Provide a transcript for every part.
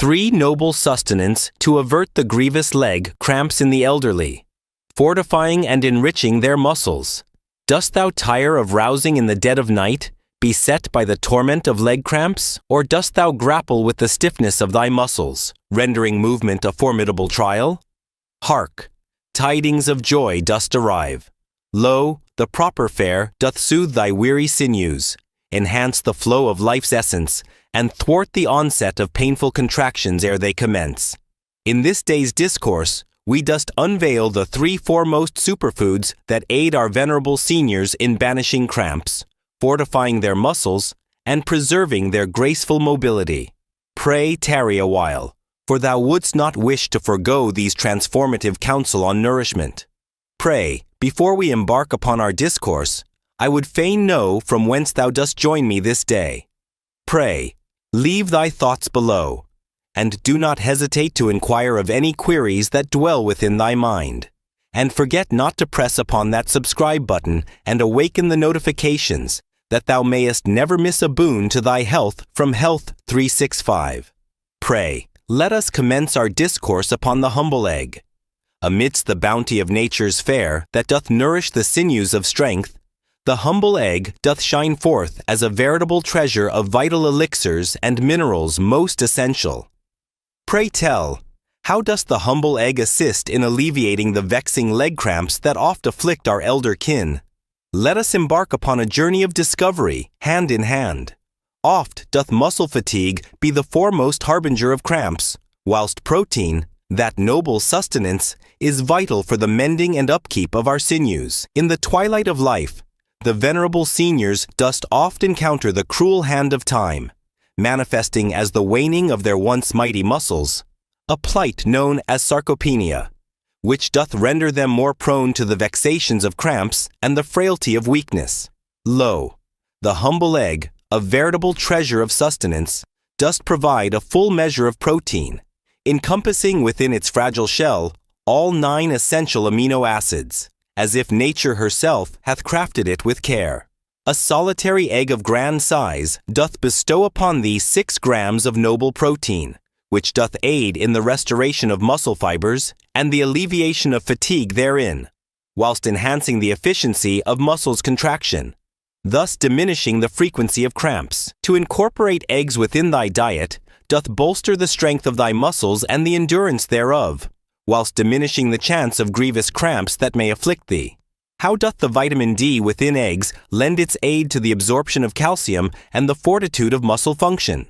3 noble sustenance to avert the grievous leg cramps in the elderly, fortifying and enriching their muscles. Dost thou tire of rousing in the dead of night, beset by the torment of leg cramps, or dost thou grapple with the stiffness of thy muscles, rendering movement a formidable trial? Hark! Tidings of joy dost arrive. Lo, the proper fare doth soothe thy weary sinews, enhance the flow of life's essence, and thwart the onset of painful contractions ere they commence. In this day's discourse, we dost unveil the 3 foremost superfoods that aid our venerable seniors in banishing cramps, fortifying their muscles, and preserving their graceful mobility. Pray tarry a while, for thou wouldst not wish to forego these transformative counsel on nourishment. Pray, before we embark upon our discourse, I would fain know from whence thou dost join me this day. Pray, leave thy thoughts below, and do not hesitate to inquire of any queries that dwell within thy mind. And forget not to press upon that subscribe button and awaken the notifications, that thou mayest never miss a boon to thy health from Health 365. Pray, let us commence our discourse upon the humble egg. Amidst the bounty of nature's fare that doth nourish the sinews of strength, the humble egg doth shine forth as a veritable treasure of vital elixirs and minerals most essential. Pray tell, how does the humble egg assist in alleviating the vexing leg cramps that oft afflict our elder kin? Let us embark upon a journey of discovery, hand in hand. Oft doth muscle fatigue be the foremost harbinger of cramps, whilst protein, that noble sustenance, is vital for the mending and upkeep of our sinews. In the twilight of life, the venerable seniors dost oft encounter the cruel hand of time, manifesting as the waning of their once mighty muscles, a plight known as sarcopenia, which doth render them more prone to the vexations of cramps and the frailty of weakness. Lo, the humble egg, a veritable treasure of sustenance, dost provide a full measure of protein, encompassing within its fragile shell all 9 essential amino acids, as if nature herself hath crafted it with care. A solitary egg of grand size doth bestow upon thee 6 grams of noble protein, which doth aid in the restoration of muscle fibers and the alleviation of fatigue therein, whilst enhancing the efficiency of muscles contraction, thus diminishing the frequency of cramps. To incorporate eggs within thy diet doth bolster the strength of thy muscles and the endurance thereof, whilst diminishing the chance of grievous cramps that may afflict thee. How doth the vitamin D within eggs lend its aid to the absorption of calcium and the fortitude of muscle function?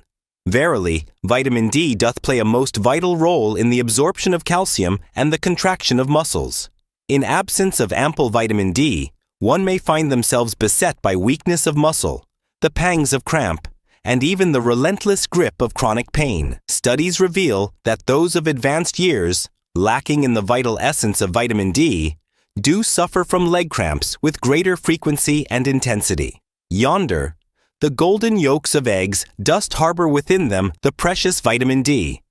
Verily, vitamin D doth play a most vital role in the absorption of calcium and the contraction of muscles. In absence of ample vitamin D, one may find themselves beset by weakness of muscle, the pangs of cramp, and even the relentless grip of chronic pain. Studies reveal that those of advanced years, lacking in the vital essence of vitamin D, do suffer from leg cramps with greater frequency and intensity. Yonder, the golden yolks of eggs dost harbor within them the precious vitamin D,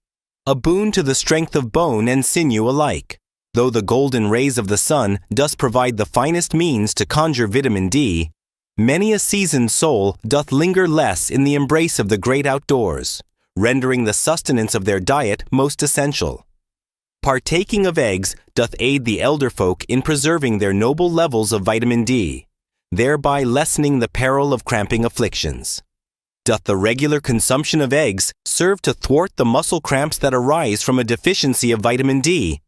a boon to the strength of bone and sinew alike. Though the golden rays of the sun dost provide the finest means to conjure vitamin D, many a seasoned soul doth linger less in the embrace of the great outdoors, rendering the sustenance of their diet most essential. Partaking of eggs doth aid the elder folk in preserving their noble levels of vitamin D, thereby lessening the peril of cramping afflictions. Doth the regular consumption of eggs serve to thwart the muscle cramps that arise from a deficiency of vitamin D?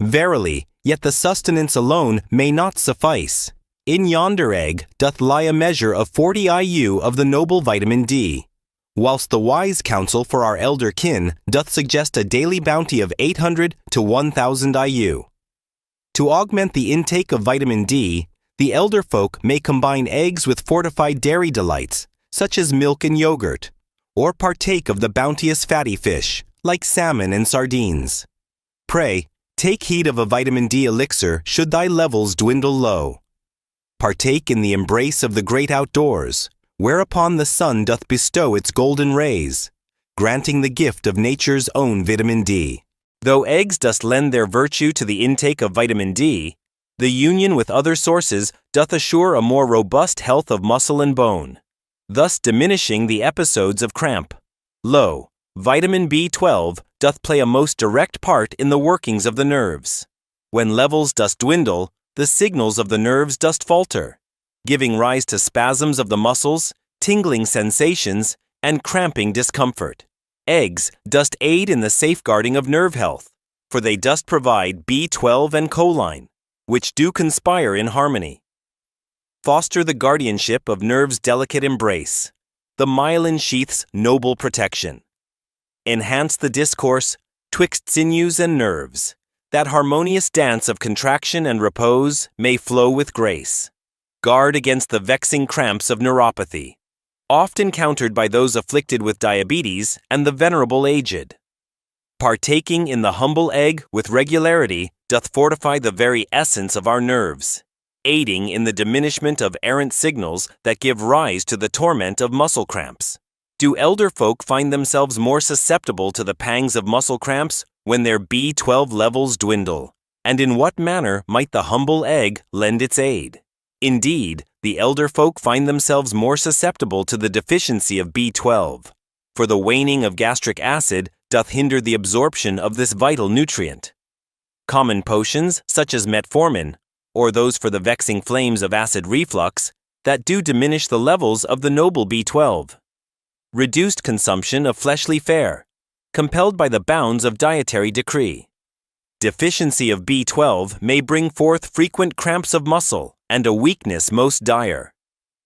Verily, yet the sustenance alone may not suffice. In yonder egg doth lie a measure of 40 IU of the noble vitamin D, whilst the wise counsel for our elder kin doth suggest a daily bounty of 800 to 1,000 IU. To augment the intake of vitamin D, the elder folk may combine eggs with fortified dairy delights, such as milk and yogurt, or partake of the bounteous fatty fish, like salmon and sardines. Pray, take heed of a vitamin D elixir should thy levels dwindle low. Partake in the embrace of the great outdoors, whereupon the sun doth bestow its golden rays, granting the gift of nature's own vitamin D. Though eggs doth lend their virtue to the intake of vitamin D, the union with other sources doth assure a more robust health of muscle and bone, thus diminishing the episodes of cramp. Lo, Vitamin B12 doth play a most direct part in the workings of the nerves. When levels dost dwindle, the signals of the nerves dost falter, giving rise to spasms of the muscles, tingling sensations, and cramping discomfort. Eggs dost aid in the safeguarding of nerve health, for they dost provide B12 and choline, which do conspire in harmony. Foster the guardianship of nerve's delicate embrace, the myelin sheath's noble protection. Enhance the discourse twixt sinews and nerves, that harmonious dance of contraction and repose may flow with grace. Guard against the vexing cramps of neuropathy, oft encountered by those afflicted with diabetes and the venerable aged. Partaking in the humble egg with regularity doth fortify the very essence of our nerves, aiding in the diminishment of errant signals that give rise to the torment of muscle cramps. Do elder folk find themselves more susceptible to the pangs of muscle cramps when their B12 levels dwindle? And in what manner might the humble egg lend its aid? Indeed, the elder folk find themselves more susceptible to the deficiency of B12, for the waning of gastric acid doth hinder the absorption of this vital nutrient. Common potions, such as metformin, or those for the vexing flames of acid reflux, that do diminish the levels of the noble B12. Reduced consumption of fleshly fare, compelled by the bounds of dietary decree. Deficiency of B12 may bring forth frequent cramps of muscle and a weakness most dire.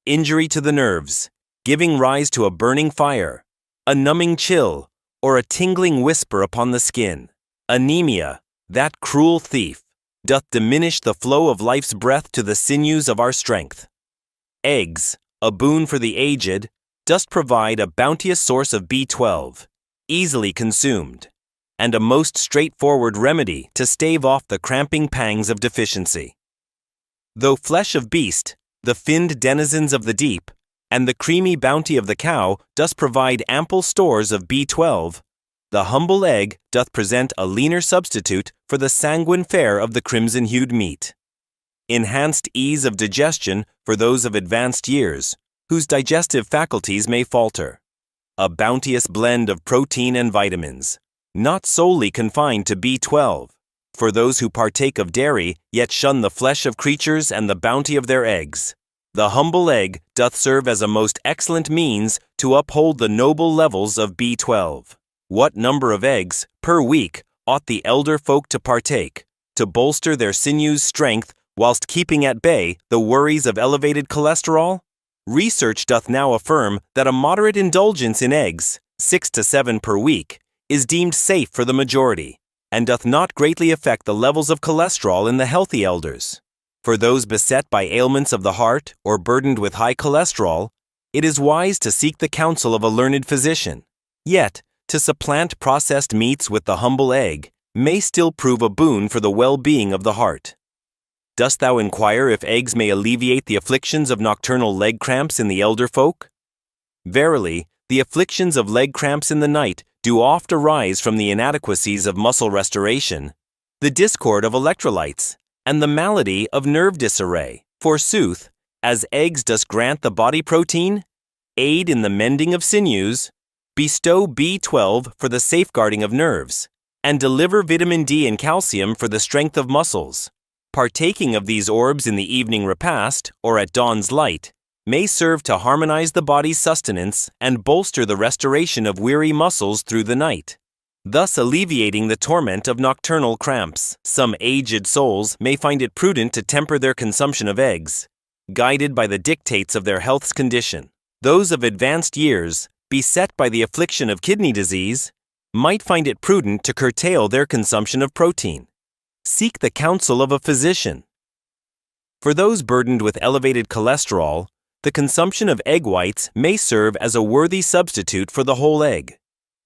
Injury to the nerves, giving rise to a burning fire, a numbing chill, or a tingling whisper upon the skin. Anemia, that cruel thief, doth diminish the flow of life's breath to the sinews of our strength. Eggs, a boon for the aged, dost provide a bounteous source of B12, easily consumed, and a most straightforward remedy to stave off the cramping pangs of deficiency. Though flesh of beast, the finned denizens of the deep, and the creamy bounty of the cow dost provide ample stores of B12, the humble egg doth present a leaner substitute for the sanguine fare of the crimson-hued meat. Enhanced ease of digestion for those of advanced years, whose digestive faculties may falter. A bounteous blend of protein and vitamins, not solely confined to B12, for those who partake of dairy yet shun the flesh of creatures and the bounty of their eggs. The humble egg doth serve as a most excellent means to uphold the noble levels of B12. What number of eggs per week ought the elder folk to partake, to bolster their sinews' strength whilst keeping at bay the worries of elevated cholesterol? Research doth now affirm that a moderate indulgence in eggs, 6 to 7 per week, is deemed safe for the majority, and doth not greatly affect the levels of cholesterol in the healthy elders. For those beset by ailments of the heart or burdened with high cholesterol, it is wise to seek the counsel of a learned physician. Yet, to supplant processed meats with the humble egg may still prove a boon for the well-being of the heart. Dost thou inquire if eggs may alleviate the afflictions of nocturnal leg cramps in the elder folk? Verily, the afflictions of leg cramps in the night do oft arise from the inadequacies of muscle restoration, the discord of electrolytes, and the malady of nerve disarray. Forsooth, as eggs dost grant the body protein, aid in the mending of sinews, bestow B12 for the safeguarding of nerves, and deliver vitamin D and calcium for the strength of muscles. Partaking of these orbs in the evening repast, or at dawn's light, may serve to harmonize the body's sustenance and bolster the restoration of weary muscles through the night, thus alleviating the torment of nocturnal cramps. Some aged souls may find it prudent to temper their consumption of eggs, guided by the dictates of their health's condition. Those of advanced years, beset by the affliction of kidney disease, might find it prudent to curtail their consumption of protein. Seek the counsel of a physician. For those burdened with elevated cholesterol, the consumption of egg whites may serve as a worthy substitute for the whole egg.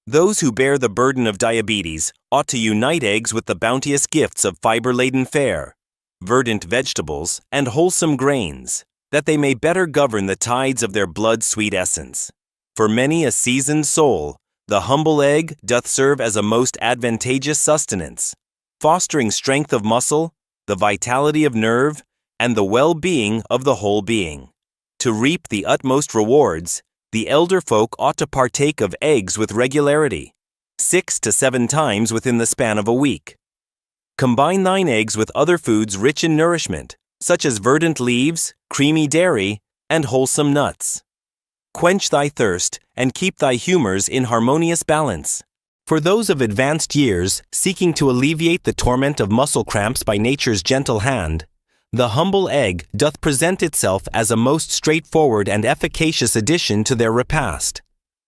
Those who bear the burden of diabetes ought to unite eggs with the bounteous gifts of fiber-laden fare, verdant vegetables, and wholesome grains, that they may better govern the tides of their blood's sweet essence. For many a seasoned soul, the humble egg doth serve as a most advantageous sustenance, fostering strength of muscle, the vitality of nerve, and the well-being of the whole being. To reap the utmost rewards, The elder folk ought to partake of eggs with regularity, 6 to 7 times within the span of a week. Combine thine eggs with other foods rich in nourishment, such as verdant leaves, creamy dairy, and wholesome nuts. Quench thy thirst and keep thy humors in harmonious balance. For those of advanced years seeking to alleviate the torment of muscle cramps by nature's gentle hand, the humble egg doth present itself as a most straightforward and efficacious addition to their repast.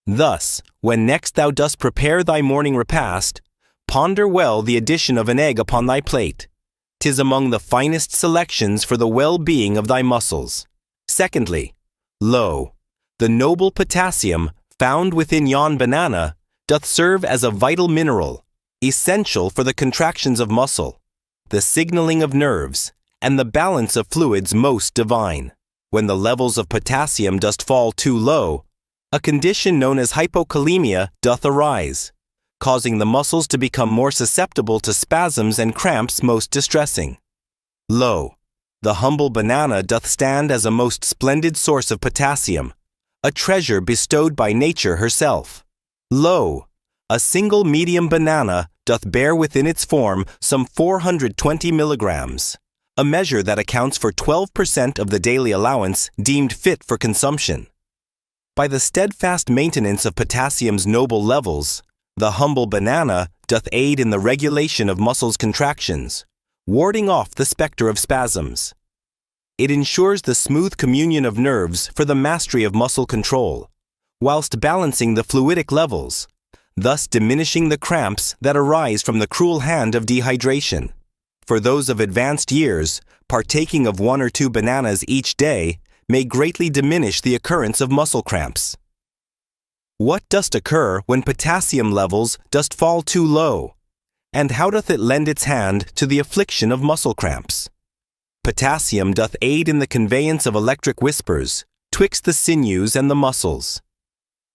Thus, when next thou dost prepare thy morning repast, ponder well the addition of an egg upon thy plate. 'Tis among the finest selections for the well-being of thy muscles. Secondly, lo, the noble potassium found within yon banana doth serve as a vital mineral, essential for the contractions of muscle, the signaling of nerves, and the balance of fluids most divine. When the levels of potassium dost fall too low, a condition known as hypokalemia doth arise, causing the muscles to become more susceptible to spasms and cramps most distressing. Lo, the humble banana doth stand as a most splendid source of potassium, a treasure bestowed by nature herself. Lo, a single medium banana doth bear within its form some 420 milligrams, a measure that accounts for 12% of the daily allowance deemed fit for consumption. By the steadfast maintenance of potassium's noble levels, the humble banana doth aid in the regulation of muscles' contractions, warding off the specter of spasms. It ensures the smooth communion of nerves for the mastery of muscle control, whilst balancing the fluidic levels, thus diminishing the cramps that arise from the cruel hand of dehydration. For those of advanced years, partaking of 1 or 2 bananas each day may greatly diminish the occurrence of muscle cramps. What doth occur when potassium levels dost fall too low, and how doth it lend its hand to the affliction of muscle cramps? Potassium doth aid in the conveyance of electric whispers twixt the sinews and the muscles.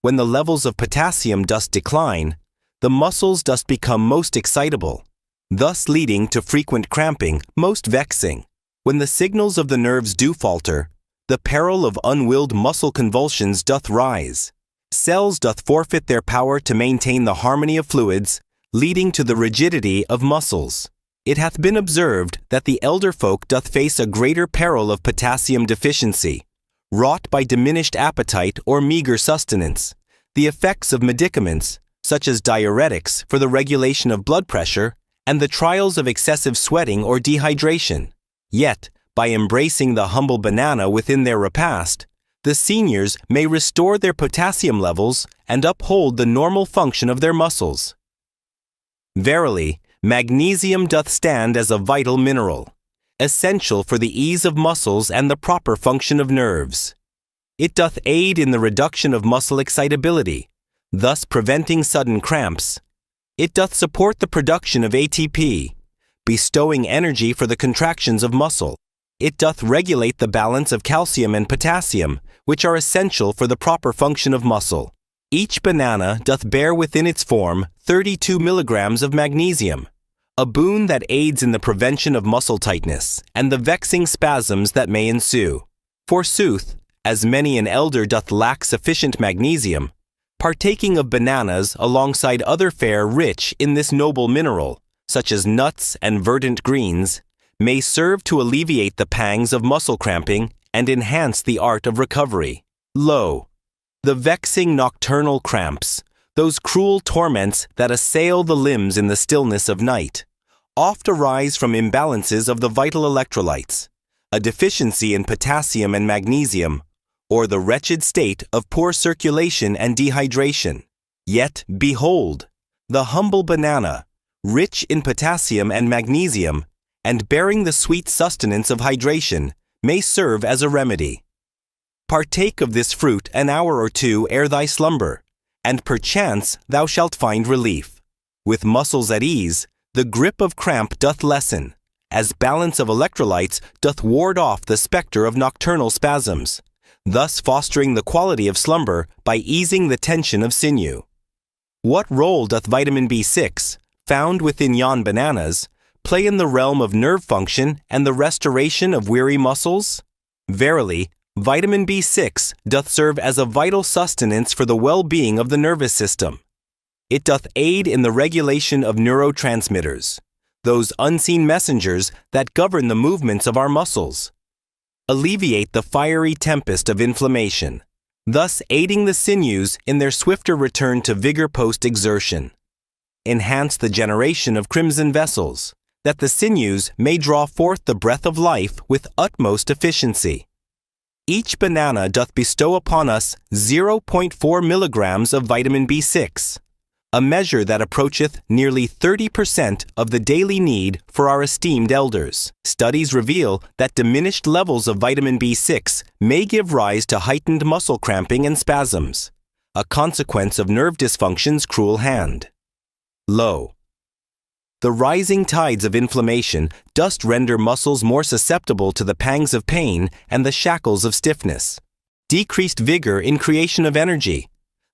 When the levels of potassium dost decline, the muscles dost become most excitable, thus leading to frequent cramping, most vexing. When the signals of the nerves do falter, the peril of unwilled muscle convulsions doth rise. Cells doth forfeit their power to maintain the harmony of fluids, leading to the rigidity of muscles. It hath been observed that the elder folk doth face a greater peril of potassium deficiency, wrought by diminished appetite or meager sustenance, the effects of medicaments, such as diuretics for the regulation of blood pressure, and the trials of excessive sweating or dehydration. Yet, by embracing the humble banana within their repast, the seniors may restore their potassium levels and uphold the normal function of their muscles. Verily, magnesium doth stand as a vital mineral, essential for the ease of muscles and the proper function of nerves. It doth aid in the reduction of muscle excitability, thus preventing sudden cramps. It doth support the production of ATP, bestowing energy for the contractions of muscle. It doth regulate the balance of calcium and potassium, which are essential for the proper function of muscle. Each banana doth bear within its form 32 milligrams of magnesium, a boon that aids in the prevention of muscle tightness and the vexing spasms that may ensue. Forsooth, as many an elder doth lack sufficient magnesium, partaking of bananas alongside other fare rich in this noble mineral, such as nuts and verdant greens, may serve to alleviate the pangs of muscle cramping and enhance the art of recovery. Lo, the vexing nocturnal cramps, those cruel torments that assail the limbs in the stillness of night, oft arise from imbalances of the vital electrolytes, a deficiency in potassium and magnesium, or the wretched state of poor circulation and dehydration. Yet, behold, the humble banana, rich in potassium and magnesium, and bearing the sweet sustenance of hydration, may serve as a remedy. Partake of this fruit an hour or two ere thy slumber, and perchance thou shalt find relief. With muscles at ease, the grip of cramp doth lessen, as balance of electrolytes doth ward off the specter of nocturnal spasms, thus fostering the quality of slumber by easing the tension of sinew. What role doth vitamin B6, found within yon bananas, play in the realm of nerve function and the restoration of weary muscles? Verily, Vitamin B6 doth serve as a vital sustenance for the well-being of the nervous system. It doth aid in the regulation of neurotransmitters, those unseen messengers that govern the movements of our muscles. Alleviate the fiery tempest of inflammation, thus aiding the sinews in their swifter return to vigor post-exertion. Enhance the generation of crimson vessels, that the sinews may draw forth the breath of life with utmost efficiency. Each banana doth bestow upon us 0.4 milligrams of vitamin B6, a measure that approacheth nearly 30% of the daily need for our esteemed elders. Studies reveal that diminished levels of vitamin B6 may give rise to heightened muscle cramping and spasms, a consequence of nerve dysfunction's cruel hand. Low. The rising tides of inflammation dost render muscles more susceptible to the pangs of pain and the shackles of stiffness. Decreased vigor in creation of energy,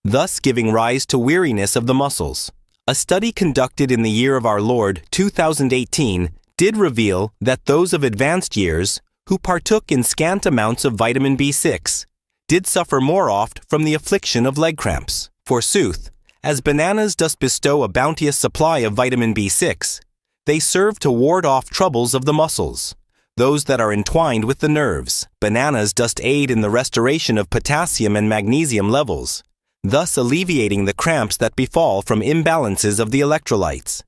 thus giving rise to weariness of the muscles. A study conducted in the year of our Lord 2018 did reveal that those of advanced years who partook in scant amounts of vitamin B6 did suffer more oft from the affliction of leg cramps. Forsooth, as bananas dost bestow a bounteous supply of vitamin B6, they serve to ward off troubles of the muscles, those that are entwined with the nerves. Bananas dost aid in the restoration of potassium and magnesium levels, thus alleviating the cramps that befall from imbalances of the electrolytes.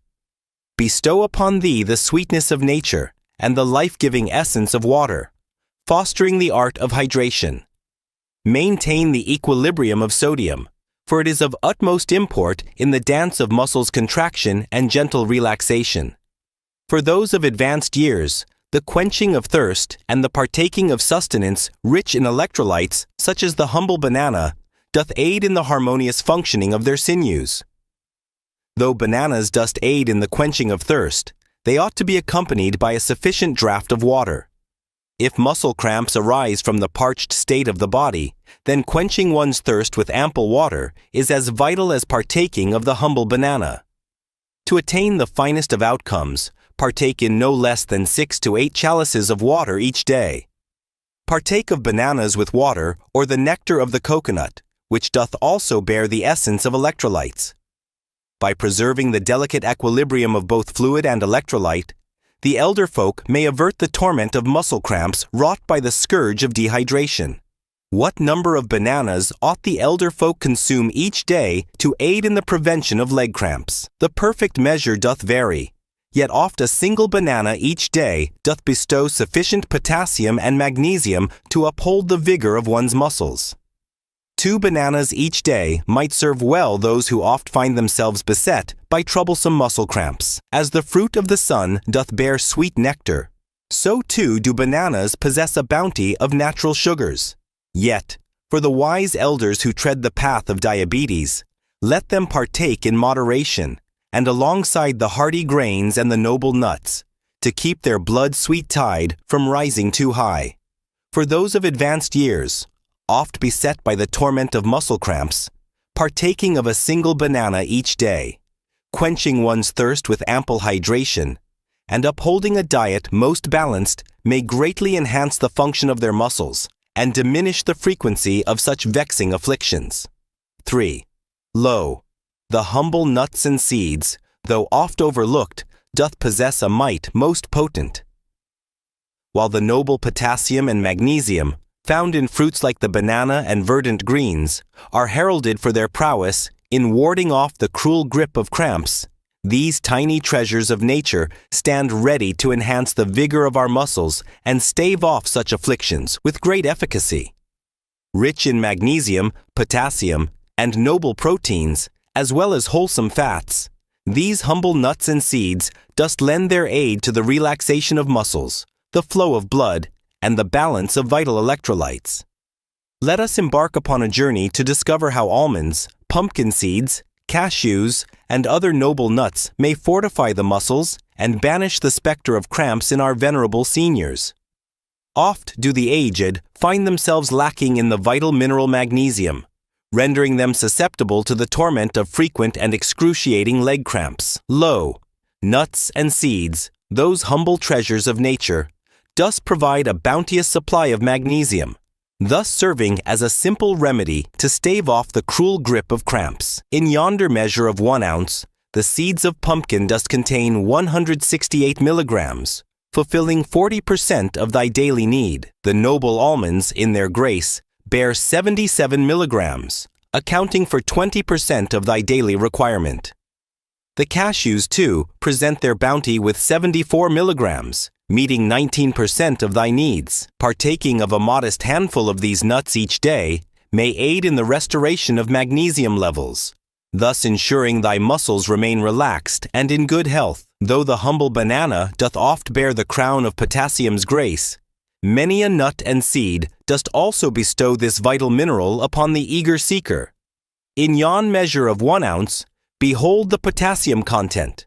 Bestow upon thee the sweetness of nature and the life-giving essence of water, fostering the art of hydration. Maintain the equilibrium of sodium, for it is of utmost import in the dance of muscles contraction and gentle relaxation. For those of advanced years, the quenching of thirst and the partaking of sustenance rich in electrolytes, such as the humble banana, doth aid in the harmonious functioning of their sinews. Though bananas dost aid in the quenching of thirst, they ought to be accompanied by a sufficient draught of water. If muscle cramps arise from the parched state of the body, then quenching one's thirst with ample water is as vital as partaking of the humble banana. To attain the finest of outcomes, partake in no less than 6 to 8 chalices of water each day. Partake of bananas with water or the nectar of the coconut, which doth also bear the essence of electrolytes. By preserving the delicate equilibrium of both fluid and electrolyte, the elder folk may avert the torment of muscle cramps wrought by the scourge of dehydration. What number of bananas ought the elder folk consume each day to aid in the prevention of leg cramps? The perfect measure doth vary, yet oft a single banana each day doth bestow sufficient potassium and magnesium to uphold the vigor of one's muscles. 2 bananas each day might serve well those who oft find themselves beset by troublesome muscle cramps. As the fruit of the sun doth bear sweet nectar, so too do bananas possess a bounty of natural sugars. Yet, for the wise elders who tread the path of diabetes, let them partake in moderation, and alongside the hearty grains and the noble nuts, to keep their blood-sweet tide from rising too high. For those of advanced years, oft beset by the torment of muscle cramps, partaking of a single banana each day, quenching one's thirst with ample hydration, and upholding a diet most balanced may greatly enhance the function of their muscles and diminish the frequency of such vexing afflictions. 3. Lo, the humble nuts and seeds, though oft overlooked, doth possess a might most potent. While the noble potassium and magnesium, found in fruits like the banana and verdant greens, are heralded for their prowess in warding off the cruel grip of cramps, these tiny treasures of nature stand ready to enhance the vigor of our muscles and stave off such afflictions with great efficacy. Rich in magnesium, potassium, and noble proteins, as well as wholesome fats, these humble nuts and seeds dost lend their aid to the relaxation of muscles, the flow of blood, and the balance of vital electrolytes. Let us embark upon a journey to discover how almonds, pumpkin seeds, cashews, and other noble nuts may fortify the muscles and banish the specter of cramps in our venerable seniors. Oft do the aged find themselves lacking in the vital mineral magnesium, rendering them susceptible to the torment of frequent and excruciating leg cramps. Lo, nuts and seeds, those humble treasures of nature, does provide a bounteous supply of magnesium, thus serving as a simple remedy to stave off the cruel grip of cramps. In yonder measure of 1 ounce, the seeds of pumpkin does contain 168 milligrams, fulfilling 40% of thy daily need. The noble almonds, in their grace, bear 77 milligrams, accounting for 20% of thy daily requirement. The cashews, too, present their bounty with 74 milligrams, meeting 19% of thy needs. Partaking of a modest handful of these nuts each day may aid in the restoration of magnesium levels, thus ensuring thy muscles remain relaxed and in good health. Though the humble banana doth oft bear the crown of potassium's grace, many a nut and seed dost also bestow this vital mineral upon the eager seeker. In yon measure of 1 ounce, behold the potassium content.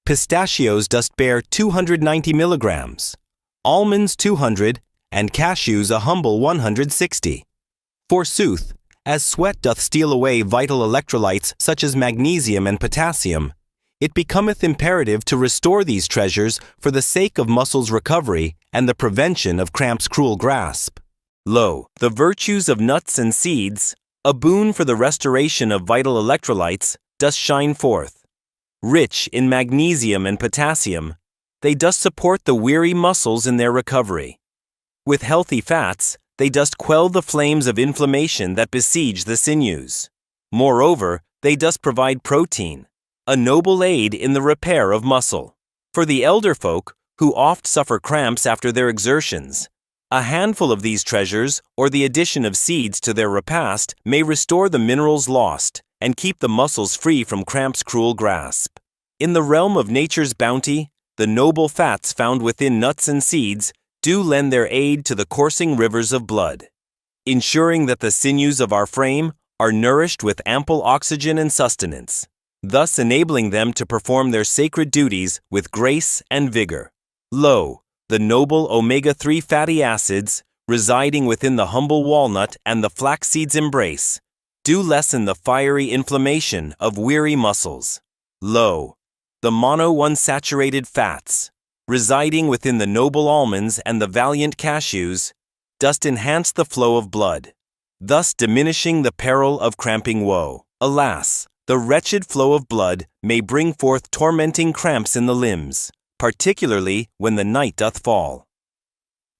Pistachios dost bear 290 milligrams, almonds 200, and cashews a humble 160. Forsooth, as sweat doth steal away vital electrolytes such as magnesium and potassium, it becometh imperative to restore these treasures for the sake of muscles' recovery and the prevention of cramps' cruel grasp. Lo, the virtues of nuts and seeds, a boon for the restoration of vital electrolytes, does shine forth. Rich in magnesium and potassium, they does support the weary muscles in their recovery. With healthy fats, they does quell the flames of inflammation that besiege the sinews. Moreover, they does provide protein, a noble aid in the repair of muscle. For the elder folk, who oft suffer cramps after their exertions, a handful of these treasures or the addition of seeds to their repast may restore the minerals lost and keep the muscles free from cramps' cruel grasp. In the realm of nature's bounty, the noble fats found within nuts and seeds do lend their aid to the coursing rivers of blood, ensuring that the sinews of our frame are nourished with ample oxygen and sustenance, thus enabling them to perform their sacred duties with grace and vigor. Lo, the noble omega-3 fatty acids, residing within the humble walnut and the flaxseed's embrace, do lessen the fiery inflammation of weary muscles. Lo, the monounsaturated fats, residing within the noble almonds and the valiant cashews, dost enhance the flow of blood, thus diminishing the peril of cramping woe. Alas, the wretched flow of blood may bring forth tormenting cramps in the limbs, particularly when the night doth fall.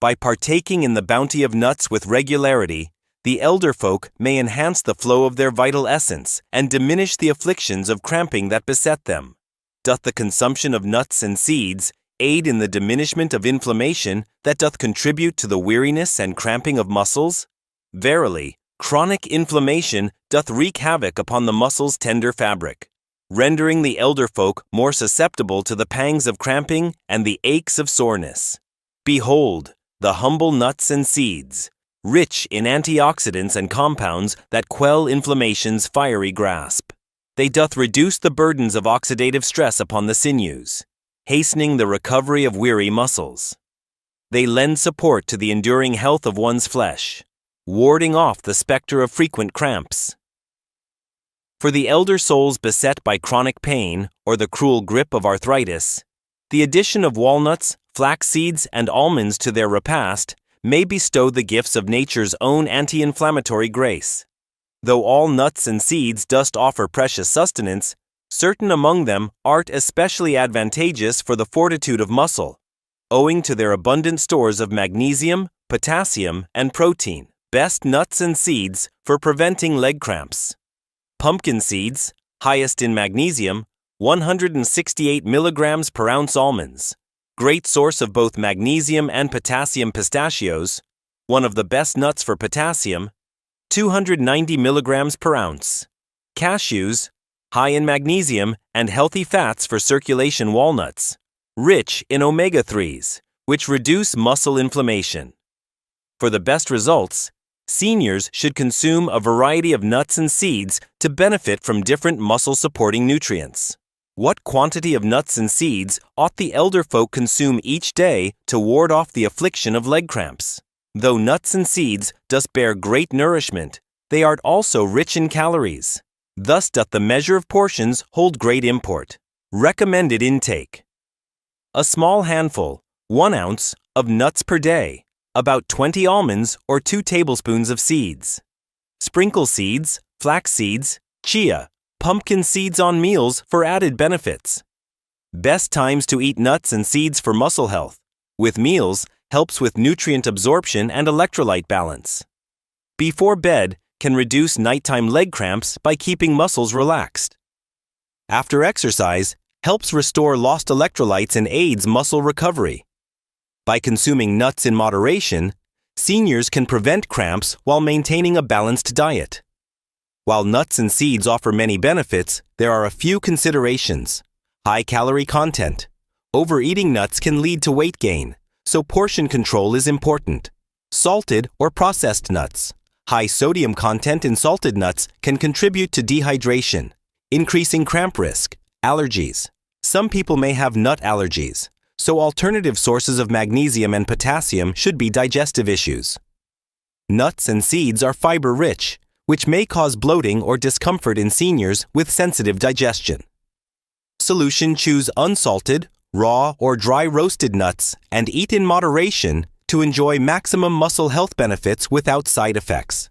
By partaking in the bounty of nuts with regularity, the elder folk may enhance the flow of their vital essence and diminish the afflictions of cramping that beset them. Doth the consumption of nuts and seeds aid in the diminishment of inflammation that doth contribute to the weariness and cramping of muscles? Verily, chronic inflammation doth wreak havoc upon the muscle's tender fabric, rendering the elder folk more susceptible to the pangs of cramping and the aches of soreness. Behold, the humble nuts and seeds, rich in antioxidants and compounds that quell inflammation's fiery grasp. They doth reduce the burdens of oxidative stress upon the sinews, hastening the recovery of weary muscles. They lend support to the enduring health of one's flesh, warding off the specter of frequent cramps. For the elder souls beset by chronic pain or the cruel grip of arthritis, the addition of walnuts, flax seeds, and almonds to their repast may bestow the gifts of nature's own anti-inflammatory grace. Though all nuts and seeds dost offer precious sustenance, certain among them art especially advantageous for the fortitude of muscle, owing to their abundant stores of magnesium, potassium, and protein. Best nuts and seeds for preventing leg cramps. Pumpkin seeds, highest in magnesium, 168 milligrams per ounce almonds. Great source of both magnesium and potassium pistachios, one of the best nuts for potassium, 290 milligrams per ounce. Cashews, high in magnesium and healthy fats for circulation walnuts, rich in omega-3s, which reduce muscle inflammation. For the best results, seniors should consume a variety of nuts and seeds to benefit from different muscle-supporting nutrients. What quantity of nuts and seeds ought the elder folk consume each day to ward off the affliction of leg cramps? Though nuts and seeds does bear great nourishment, they are also rich in calories. Thus doth the measure of portions hold great import. Recommended intake: a small handful, 1 ounce, of nuts per day, about 20 almonds or 2 tablespoons of seeds. Sprinkle seeds, flax seeds, chia, pumpkin seeds on meals for added benefits. Best times to eat nuts and seeds for muscle health. With meals, helps with nutrient absorption and electrolyte balance. Before bed, can reduce nighttime leg cramps by keeping muscles relaxed. After exercise, helps restore lost electrolytes and aids muscle recovery. By consuming nuts in moderation, seniors can prevent cramps while maintaining a balanced diet. While nuts and seeds offer many benefits, there are a few considerations. High calorie content. Overeating nuts can lead to weight gain, so portion control is important. Salted or processed nuts. High sodium content in salted nuts can contribute to dehydration, increasing cramp risk. Allergies. Some people may have nut allergies, so alternative sources of magnesium and potassium should be digestive issues. Nuts and seeds are fiber-rich, which may cause bloating or discomfort in seniors with sensitive digestion. Solution: choose unsalted, raw, or dry roasted nuts and eat in moderation to enjoy maximum muscle health benefits without side effects.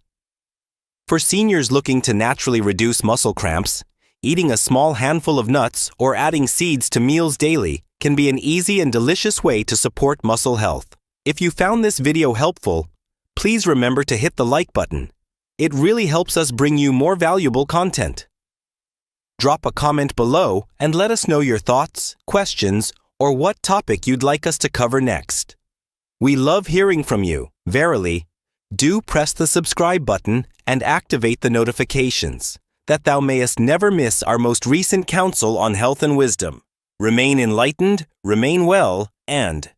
For seniors looking to naturally reduce muscle cramps, eating a small handful of nuts or adding seeds to meals daily can be an easy and delicious way to support muscle health. If you found this video helpful, please remember to hit the like button. It really helps us bring you more valuable content. Drop a comment below and let us know your thoughts, questions, or what topic you'd like us to cover next. We love hearing from you, verily. Do press the subscribe button and activate the notifications, that thou mayest never miss our most recent counsel on health and wisdom. Remain enlightened, remain well, and